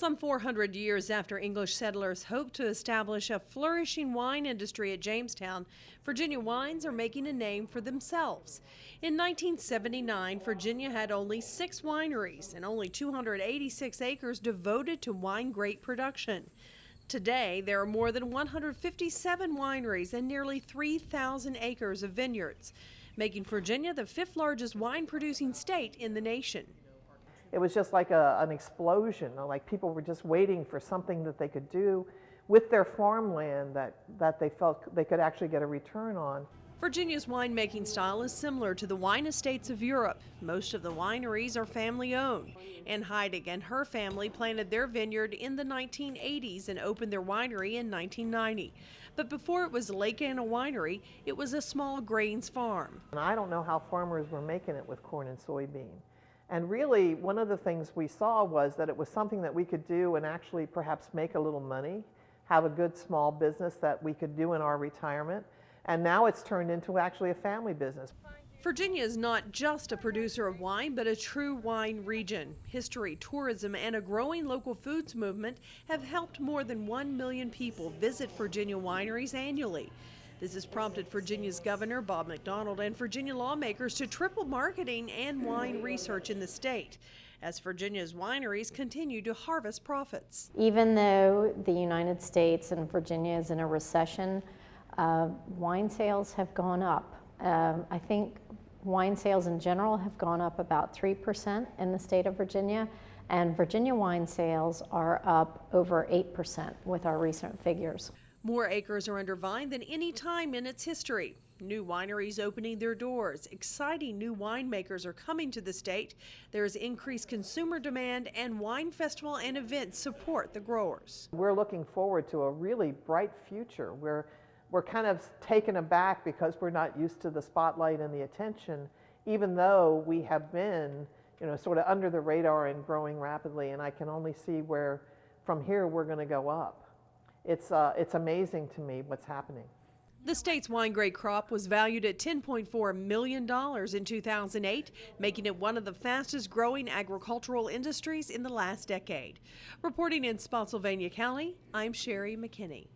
Some 400 years after English settlers hoped to establish a flourishing wine industry at Jamestown, Virginia wines are making a name for themselves. In 1979, Virginia had only 6 wineries and only 286 acres devoted to wine grape production. Today, there are more than 157 wineries and nearly 3,000 acres of vineyards, making Virginia the 5th largest wine-producing state in the nation. It was just like an explosion, like people were just waiting for something that they could do with their farmland that they felt they could actually get a return on. Virginia's winemaking style is similar to the wine estates of Europe. Most of the wineries are family-owned. Ann Heidig and her family planted their vineyard in the 1980s and opened their winery in 1990. But before it was Lake Anna Winery, it was a small grains farm. And I don't know how farmers were making it with corn and soybean. And really, one of the things we saw was that it was something that we could do and actually perhaps make a little money, have a good small business that we could do in our retirement. And now it's turned into actually a family business. Virginia is not just a producer of wine, but a true wine region. History, tourism, and a growing local foods movement have helped more than 1 million people visit Virginia wineries annually. This has prompted Virginia's Governor Bob McDonnell and Virginia lawmakers to triple marketing and wine research in the state as Virginia's wineries continue to harvest profits. Even though the United States and Virginia is in a recession, wine sales have gone up. I think wine sales in general have gone up about 3% in the state of Virginia, and Virginia wine sales are up over 8% with our recent figures. More acres are under vine than any time in its history. New wineries opening their doors. Exciting new winemakers are coming to the state. There is increased consumer demand, and wine festival and events support the growers. We're looking forward to a really bright future. We're kind of taken aback because we're not used to the spotlight and the attention, even though we have been, sort of under the radar and growing rapidly. And I can only see where from here we're going to go up. It's amazing to me what's happening. The state's wine grape crop was valued at $10.4 million in 2008, making it one of the fastest growing agricultural industries in the last decade. Reporting in Spotsylvania County, I'm Sherry McKinney.